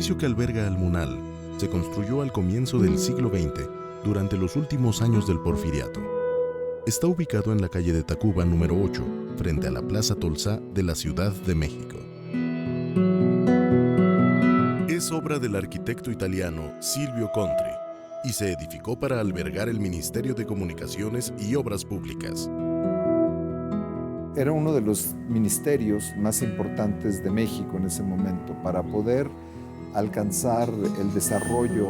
edificio que alberga al Munal se construyó al comienzo del siglo XX, durante los últimos años del Porfiriato. Está ubicado en la calle de Tacuba número 8, frente a la Plaza Tolsá de la Ciudad de México. Es obra del arquitecto italiano Silvio Contri y se edificó para albergar el Ministerio de Comunicaciones y Obras Públicas. Era uno de los ministerios más importantes de México en ese momento. Para poder alcanzar el desarrollo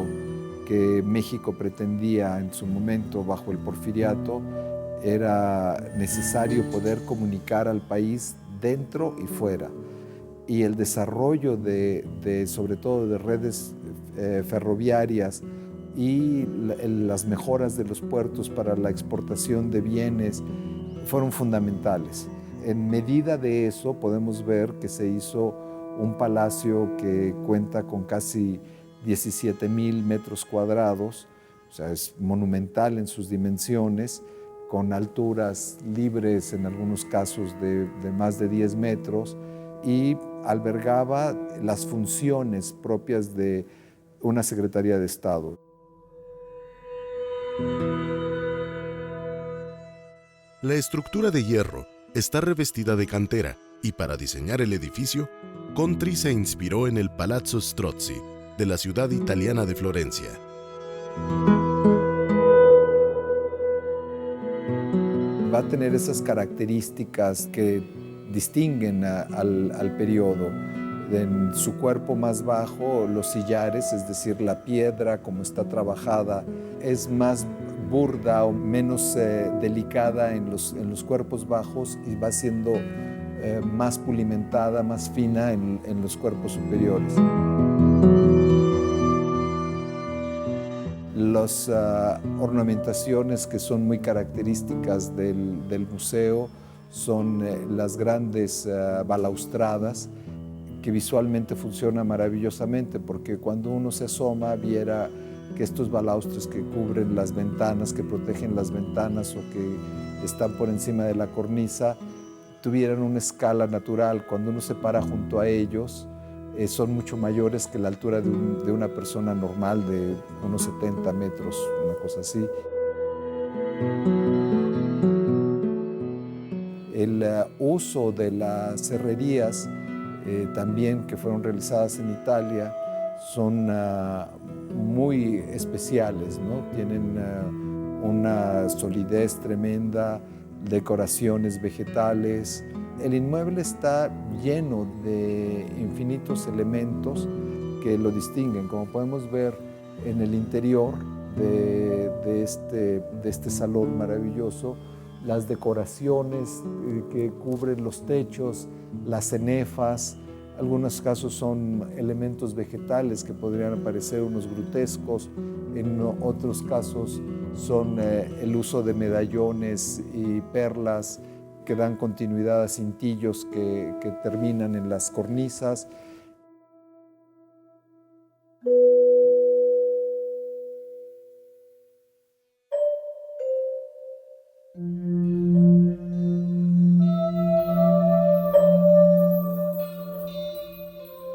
que México pretendía en su momento bajo el Porfiriato, era necesario poder comunicar al país dentro y fuera. Y el desarrollo sobre todo de redes ferroviarias y las mejoras de los puertos para la exportación de bienes fueron fundamentales. En medida de eso podemos ver que se hizo un palacio que cuenta con casi 17,000 metros cuadrados, o sea, es monumental en sus dimensiones, con alturas libres en algunos casos de más de 10 metros, y albergaba las funciones propias de una Secretaría de Estado. La estructura de hierro está revestida de cantera y para diseñar el edificio, Contri se inspiró en el Palazzo Strozzi de la ciudad italiana de Florencia. Va a tener esas características que distinguen al periodo. En su cuerpo más bajo, los sillares, es decir, la piedra como está trabajada, es más burda o menos delicada en los cuerpos bajos y va siendo más pulimentada, más fina en los cuerpos superiores. Las ornamentaciones que son muy características del museo son las grandes balaustradas, que visualmente funciona maravillosamente, porque cuando uno se asoma viera que estos balaustres que cubren las ventanas, que protegen las ventanas o que están por encima de la cornisa, tuvieran una escala natural. Cuando uno se para junto a ellos, son mucho mayores que la altura de una persona normal de unos 70 metros, una cosa así. El uso de las serrerías también que fueron realizadas en Italia son muy especiales, ¿no? Tienen una solidez tremenda, decoraciones vegetales. El inmueble está lleno de infinitos elementos que lo distinguen, como podemos ver en el interior de este salón maravilloso, las decoraciones que cubren los techos, las cenefas. Algunos casos son elementos vegetales que podrían parecer unos grutescos, en otros casos son el uso de medallones y perlas que dan continuidad a cintillos que terminan en las cornisas.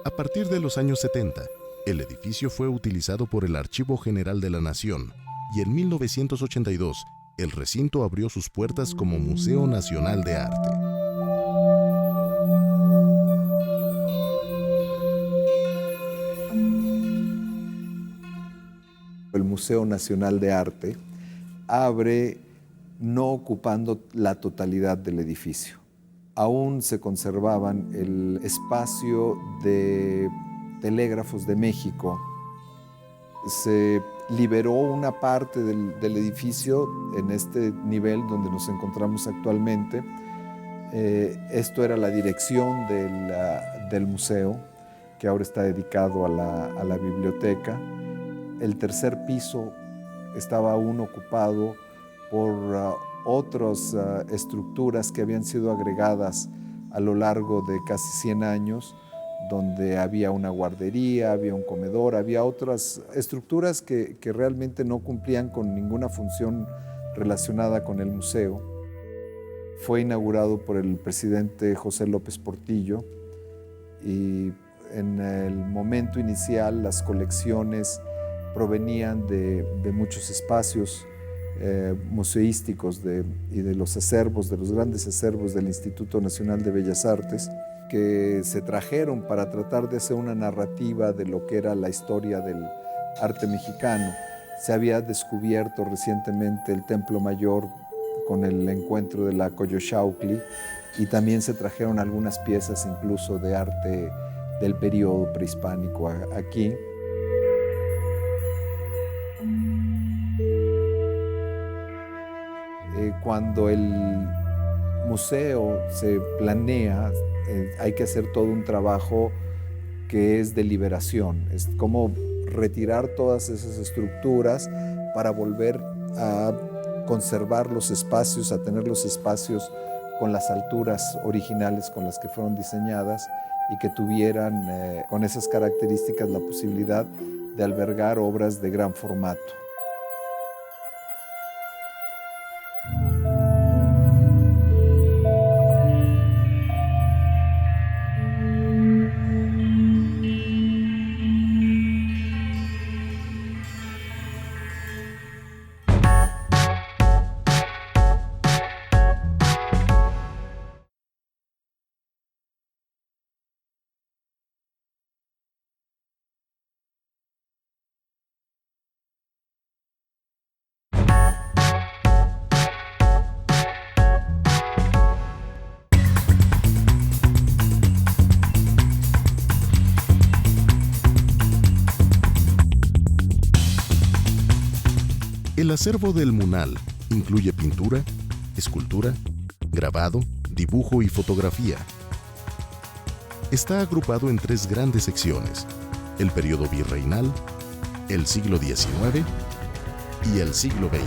A partir de los años 70, el edificio fue utilizado por el Archivo General de la Nación y en 1982 el recinto abrió sus puertas como Museo Nacional de Arte. El Museo Nacional de Arte abre no ocupando la totalidad del edificio. Aún se conservaban el espacio de telégrafos de México. Se liberó una parte del edificio en este nivel donde nos encontramos actualmente. Esto era la dirección del museo, que ahora está dedicado a la biblioteca. El tercer piso estaba aún ocupado por otras estructuras que habían sido agregadas a lo largo de casi 100 años, donde había una guardería, había un comedor, había otras estructuras que realmente no cumplían con ninguna función relacionada con el museo. Fue inaugurado por el presidente José López Portillo y En el momento inicial, las colecciones provenían de muchos espacios museísticos y de los acervos, de los grandes acervos del Instituto Nacional de Bellas Artes, que se trajeron para tratar de hacer una narrativa de lo que era la historia del arte mexicano. Se había descubierto recientemente el Templo Mayor con el encuentro de la Coyolxauhqui, y también se trajeron algunas piezas incluso de arte del periodo prehispánico aquí. Cuando el museo se planea, hay que hacer todo un trabajo que es de liberación. Es como retirar todas esas estructuras para volver a conservar los espacios, a tener los espacios con las alturas originales con las que fueron diseñadas y que tuvieran con esas características la posibilidad de albergar obras de gran formato. El acervo del MUNAL incluye pintura, escultura, grabado, dibujo y fotografía. Está agrupado en 3 grandes secciones: el periodo virreinal, el siglo XIX y el siglo XX.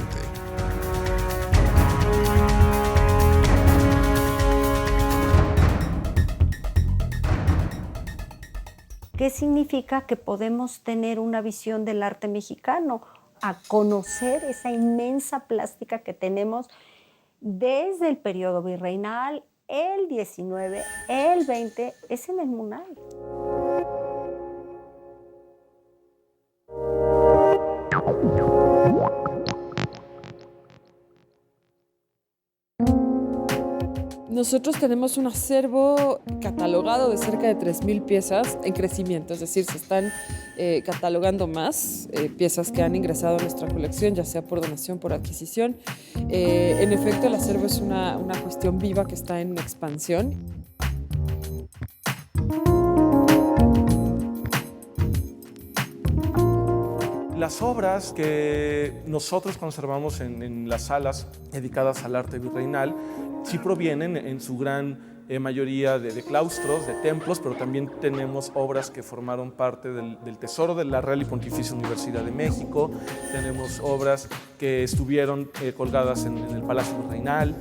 ¿Qué significa? Que podemos tener una visión del arte mexicano, a conocer esa inmensa plástica que tenemos desde el periodo virreinal, el XIX, el XX, es en el MUNAL. Nosotros tenemos un acervo catalogado de cerca de 3,000 piezas en crecimiento, es decir, se están catalogando más piezas que han ingresado a nuestra colección, ya sea por donación, por adquisición. En efecto, el acervo es una cuestión viva que está en expansión. Las obras que nosotros conservamos en las salas dedicadas al arte virreinal sí provienen en su gran mayoría de claustros, de templos, pero también tenemos obras que formaron parte del tesoro de la Real y Pontificia Universidad de México, tenemos obras que estuvieron colgadas en el Palacio Virreinal,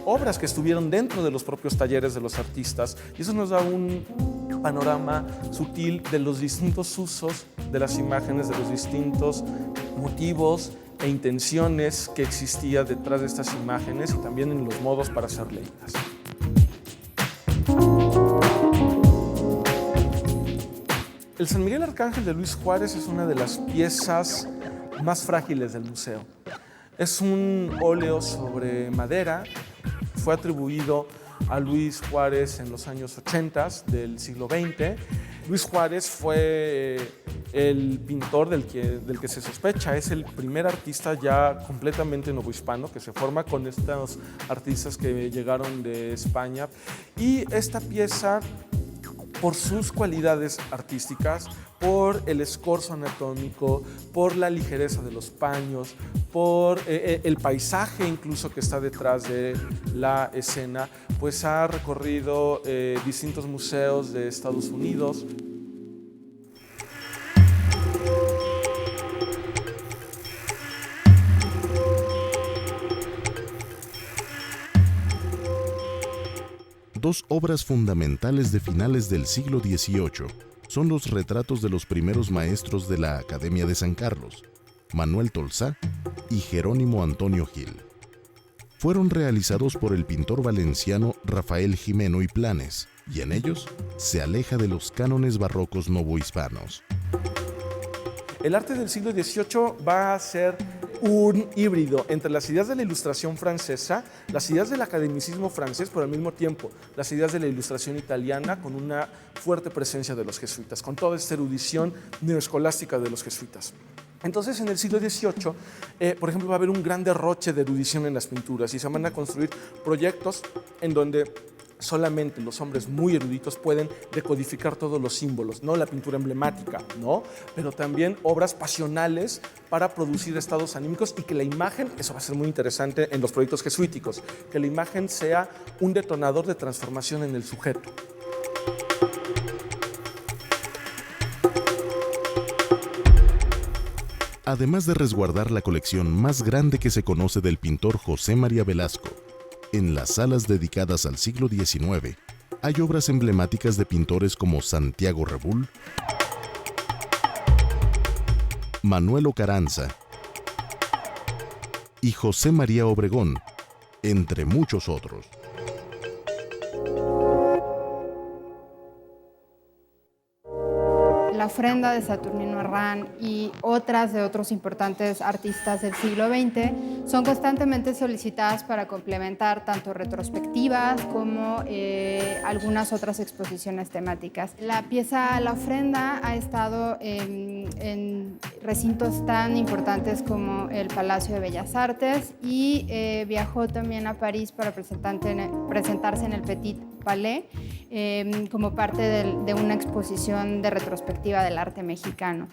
obras que estuvieron dentro de los propios talleres de los artistas, y eso nos da un panorama sutil de los distintos usos de las imágenes, de los distintos motivos e intenciones que existía detrás de estas imágenes y también en los modos para ser leídas. El San Miguel Arcángel de Luis Juárez es una de las piezas más frágiles del museo. Es un óleo sobre madera, fue atribuido a Luis Juárez en los años 80 del siglo XX. Luis Juárez fue el pintor del que se sospecha, es el primer artista ya completamente novohispano que se forma con estos artistas que llegaron de España. Y esta pieza, por sus cualidades artísticas, por el escorzo anatómico, por la ligereza de los paños, por el paisaje incluso que está detrás de la escena, pues ha recorrido distintos museos de Estados Unidos. Dos obras fundamentales de finales del siglo XVIII son los retratos de los primeros maestros de la Academia de San Carlos, Manuel Tolsá y Jerónimo Antonio Gil. Fueron realizados por el pintor valenciano Rafael Gimeno y Planes y en ellos se aleja de los cánones barrocos novohispanos. El arte del siglo XVIII va a ser un híbrido entre las ideas de la Ilustración francesa, las ideas del academicismo francés, pero al mismo tiempo las ideas de la Ilustración italiana, con una fuerte presencia de los jesuitas, con toda esta erudición neoescolástica de los jesuitas. Entonces, en el siglo XVIII, por ejemplo, va a haber un gran derroche de erudición en las pinturas y se van a construir proyectos en donde solamente los hombres muy eruditos pueden decodificar todos los símbolos, no la pintura emblemática, ¿no? Pero también obras pasionales para producir estados anímicos y que la imagen, eso va a ser muy interesante en los proyectos jesuíticos, que la imagen sea un detonador de transformación en el sujeto. Además de resguardar la colección más grande que se conoce del pintor José María Velasco, en las salas dedicadas al siglo XIX hay obras emblemáticas de pintores como Santiago Rebull, Manuel Ocaranza y José María Obregón, entre muchos otros. La ofrenda de Saturnino Herrán y otras de otros importantes artistas del siglo XX son constantemente solicitadas para complementar tanto retrospectivas como algunas otras exposiciones temáticas. La pieza La ofrenda ha estado en recintos tan importantes como el Palacio de Bellas Artes y viajó también a París para presentarse en el Petit Palais como parte de una exposición de retrospectiva del arte mexicano.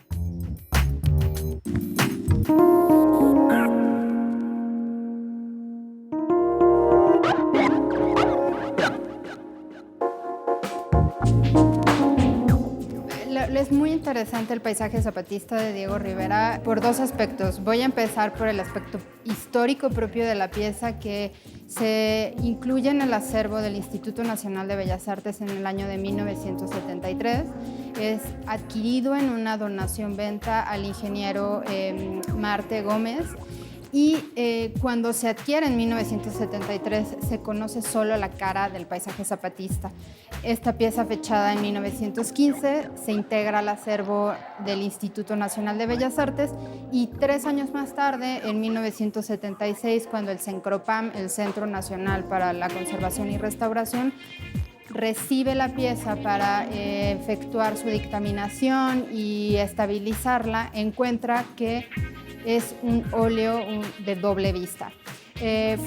Es muy interesante el paisaje zapatista de Diego Rivera por dos aspectos. Voy a empezar por el aspecto histórico propio de la pieza, que se incluye en el acervo del Instituto Nacional de Bellas Artes en el año de 1973. Es adquirido en una donación-venta al ingeniero Marte Gómez. Y cuando se adquiere en 1973 se conoce solo la cara del paisaje zapatista. Esta pieza, fechada en 1915, se integra al acervo del Instituto Nacional de Bellas Artes y 3 años más tarde, en 1976, cuando el CENCROPAM, el Centro Nacional para la Conservación y Restauración, recibe la pieza para efectuar su dictaminación y estabilizarla, encuentra que es un óleo de doble vista.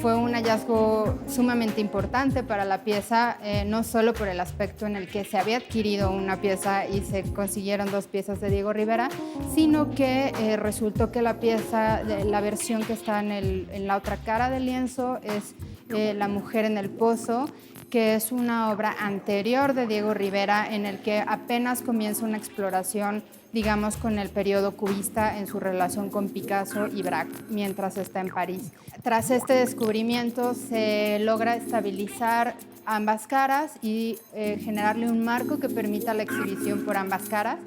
Fue un hallazgo sumamente importante para la pieza, no solo por el aspecto en el que se había adquirido una pieza y se consiguieron 2 piezas de Diego Rivera, sino que resultó que la pieza, la versión que está en la otra cara del lienzo es La mujer en el pozo, que es una obra anterior de Diego Rivera en el que apenas comienza una exploración, digamos, con el periodo cubista en su relación con Picasso y Braque mientras está en París. Tras este descubrimiento se logra estabilizar ambas caras y generarle un marco que permita la exhibición por ambas caras.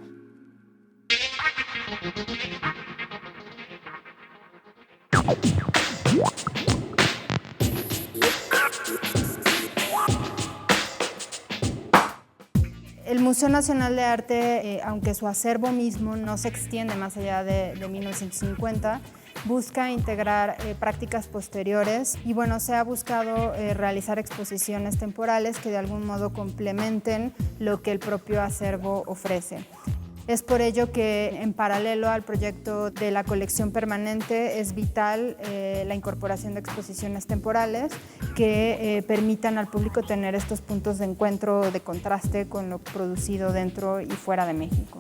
El Museo Nacional de Arte, aunque su acervo mismo no se extiende más allá de 1950, busca integrar prácticas posteriores y bueno, se ha buscado realizar exposiciones temporales que de algún modo complementen lo que el propio acervo ofrece. Es por ello que, en paralelo al proyecto de la colección permanente, es vital la incorporación de exposiciones temporales que permitan al público tener estos puntos de encuentro, de contraste con lo producido dentro y fuera de México.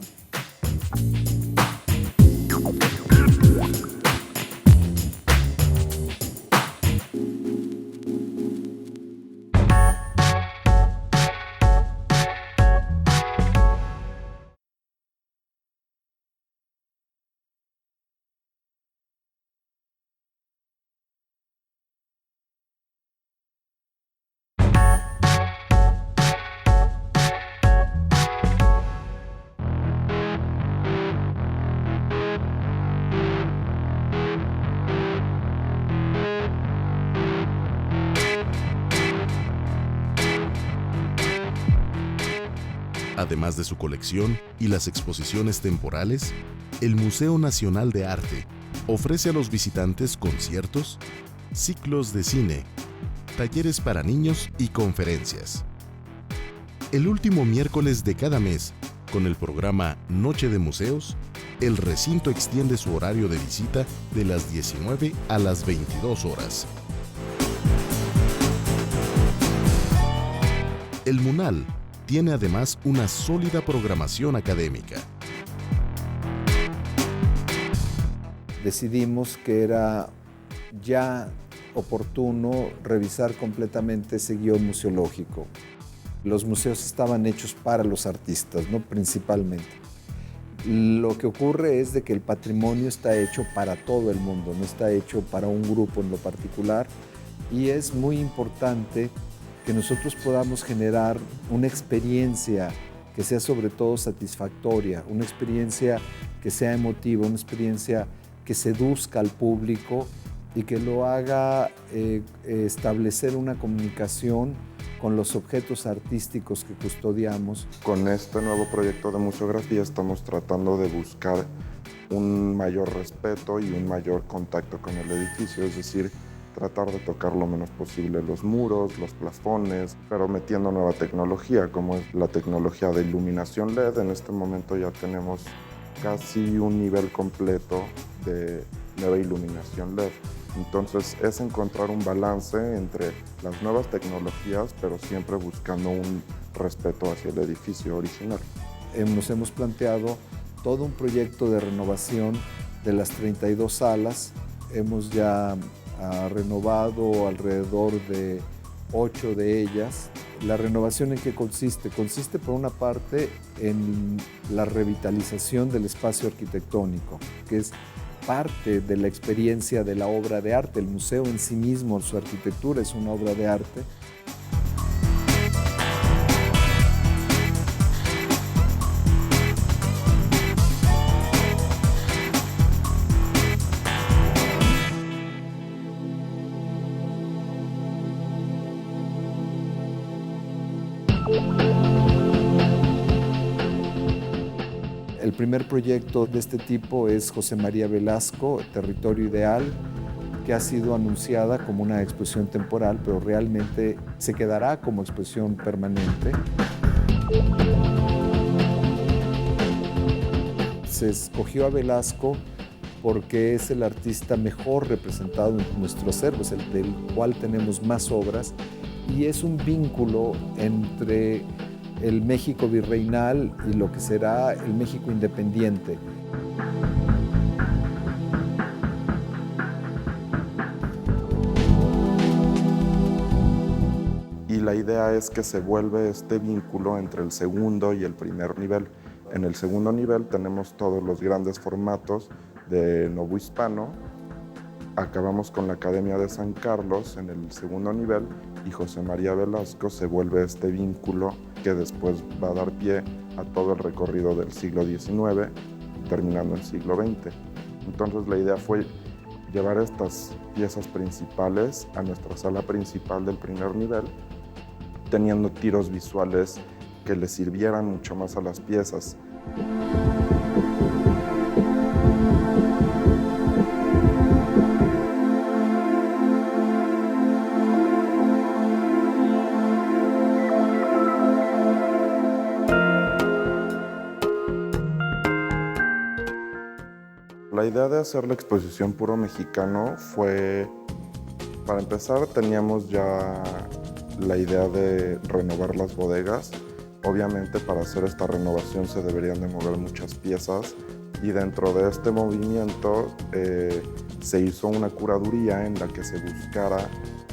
Además de su colección y las exposiciones temporales, el Museo Nacional de Arte ofrece a los visitantes conciertos, ciclos de cine, talleres para niños y conferencias. El último miércoles de cada mes, con el programa Noche de Museos, el recinto extiende su horario de visita de las 19 a las 22 horas. El MUNAL tiene además una sólida programación académica. Decidimos que era ya oportuno revisar completamente ese guión museológico. Los museos estaban hechos para los artistas, ¿no? Principalmente. Lo que ocurre es de que el patrimonio está hecho para todo el mundo, no está hecho para un grupo en lo particular, y es muy importante que nosotros podamos generar una experiencia que sea sobre todo satisfactoria, una experiencia que sea emotiva, una experiencia que seduzca al público y que lo haga establecer una comunicación con los objetos artísticos que custodiamos. Con este nuevo proyecto de museografía estamos tratando de buscar un mayor respeto y un mayor contacto con el edificio, es decir, tratar de tocar lo menos posible los muros, los plafones, pero metiendo nueva tecnología, como es la tecnología de iluminación LED. En este momento ya tenemos casi un nivel completo de nueva iluminación LED. Entonces es encontrar un balance entre las nuevas tecnologías, pero siempre buscando un respeto hacia el edificio original. Nos hemos planteado todo un proyecto de renovación de las 32 salas. Hemos ya renovado alrededor de 8 de ellas. ¿La renovación en qué consiste? Consiste por una parte en la revitalización del espacio arquitectónico, que es parte de la experiencia de la obra de arte. El museo en sí mismo, su arquitectura es una obra de arte. El primer proyecto de este tipo es José María Velasco, Territorio Ideal, que ha sido anunciada como una exposición temporal, pero realmente se quedará como exposición permanente. Se escogió a Velasco porque es el artista mejor representado en nuestro acervo, es el del cual tenemos más obras, y es un vínculo entre el México virreinal y lo que será el México independiente. Y la idea es que se vuelve este vínculo entre el segundo y el primer nivel. En el segundo nivel tenemos todos los grandes formatos de novohispano. Acabamos con la Academia de San Carlos en el segundo nivel y José María Velasco se vuelve este vínculo que después va a dar pie a todo el recorrido del siglo XIX, terminando en el siglo XX. Entonces la idea fue llevar estas piezas principales a nuestra sala principal del primer nivel, teniendo tiros visuales que le sirvieran mucho más a las piezas. La idea de hacer la exposición Puro Mexicano fue, para empezar, teníamos ya la idea de renovar las bodegas. Obviamente para hacer esta renovación se deberían de mover muchas piezas y dentro de este movimiento se hizo una curaduría en la que se buscara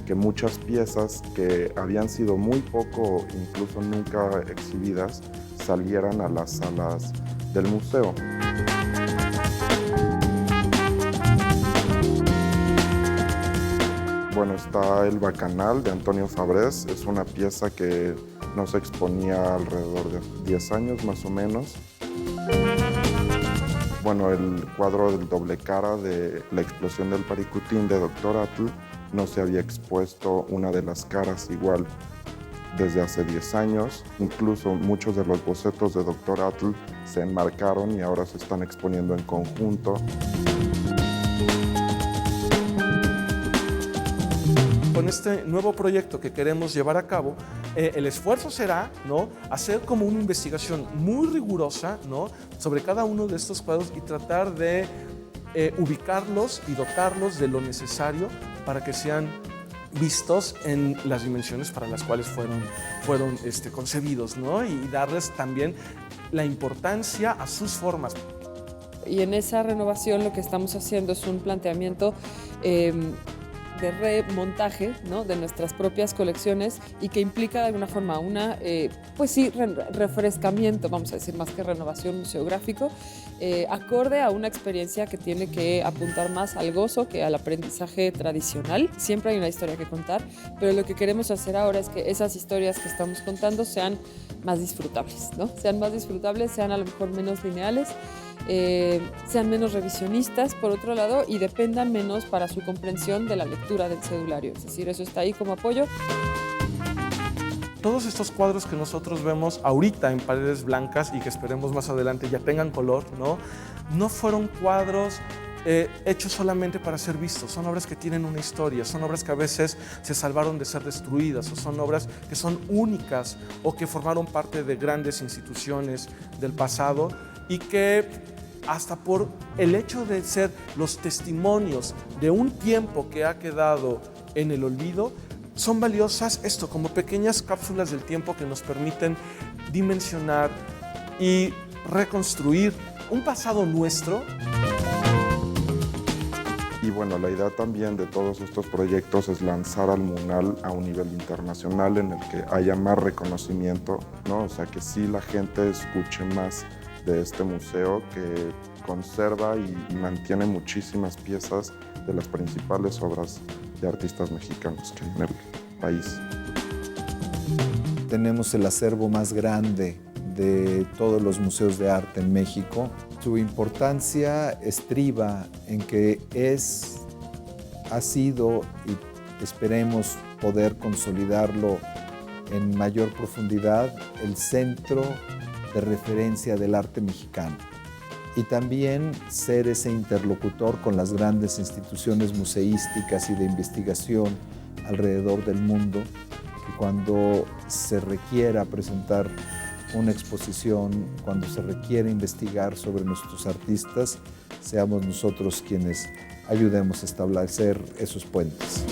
que muchas piezas que habían sido muy poco, incluso nunca exhibidas, salieran a las salas del museo. Bueno, está el Bacanal de Antonio Fabrés. Es una pieza que no se exponía alrededor de 10 años más o menos. Bueno, el cuadro del doble cara de la explosión del Paricutín de Dr. Atl no se había expuesto una de las caras igual. desde hace 10 años. Incluso muchos de los bocetos de Dr. Atl se enmarcaron y ahora se están exponiendo en conjunto. Con este nuevo proyecto que queremos llevar a cabo, el esfuerzo será, ¿no?, hacer como una investigación muy rigurosa, ¿no?, sobre cada uno de estos cuadros y tratar de ubicarlos y dotarlos de lo necesario para que sean vistos en las dimensiones para las cuales fueron concebidos, ¿no?, y darles también la importancia a sus formas. Y en esa renovación lo que estamos haciendo es un planteamiento de remontaje, ¿no?, de nuestras propias colecciones y que implica de alguna forma refrescamiento, vamos a decir, más que renovación museográfico, acorde a una experiencia que tiene que apuntar más al gozo que al aprendizaje tradicional. Siempre hay una historia que contar, pero lo que queremos hacer ahora es que esas historias que estamos contando sean más disfrutables, ¿no? Sean más disfrutables, sean a lo mejor menos lineales, sean menos revisionistas, por otro lado, y dependan menos para su comprensión de la lectura del cedulario. Es decir, eso está ahí como apoyo. Todos estos cuadros que nosotros vemos ahorita en paredes blancas y que esperemos más adelante ya tengan color, no fueron cuadros hechos solamente para ser vistos. Son obras que tienen una historia, son obras que a veces se salvaron de ser destruidas, o son obras que son únicas o que formaron parte de grandes instituciones del pasado y que hasta por el hecho de ser los testimonios de un tiempo que ha quedado en el olvido, son valiosas como pequeñas cápsulas del tiempo que nos permiten dimensionar y reconstruir un pasado nuestro. Y bueno, la idea también de todos estos proyectos es lanzar al MUNAL a un nivel internacional en el que haya más reconocimiento, ¿no? O sea, que sí la gente escuche más de este museo que conserva y mantiene muchísimas piezas de las principales obras de artistas mexicanos que hay en el país. Tenemos el acervo más grande de todos los museos de arte en México. Su importancia estriba en que ha sido y esperemos poder consolidarlo en mayor profundidad el centro de referencia del arte mexicano y también ser ese interlocutor con las grandes instituciones museísticas y de investigación alrededor del mundo, que cuando se requiera presentar una exposición, cuando se requiere investigar sobre nuestros artistas, seamos nosotros quienes ayudemos a establecer esos puentes.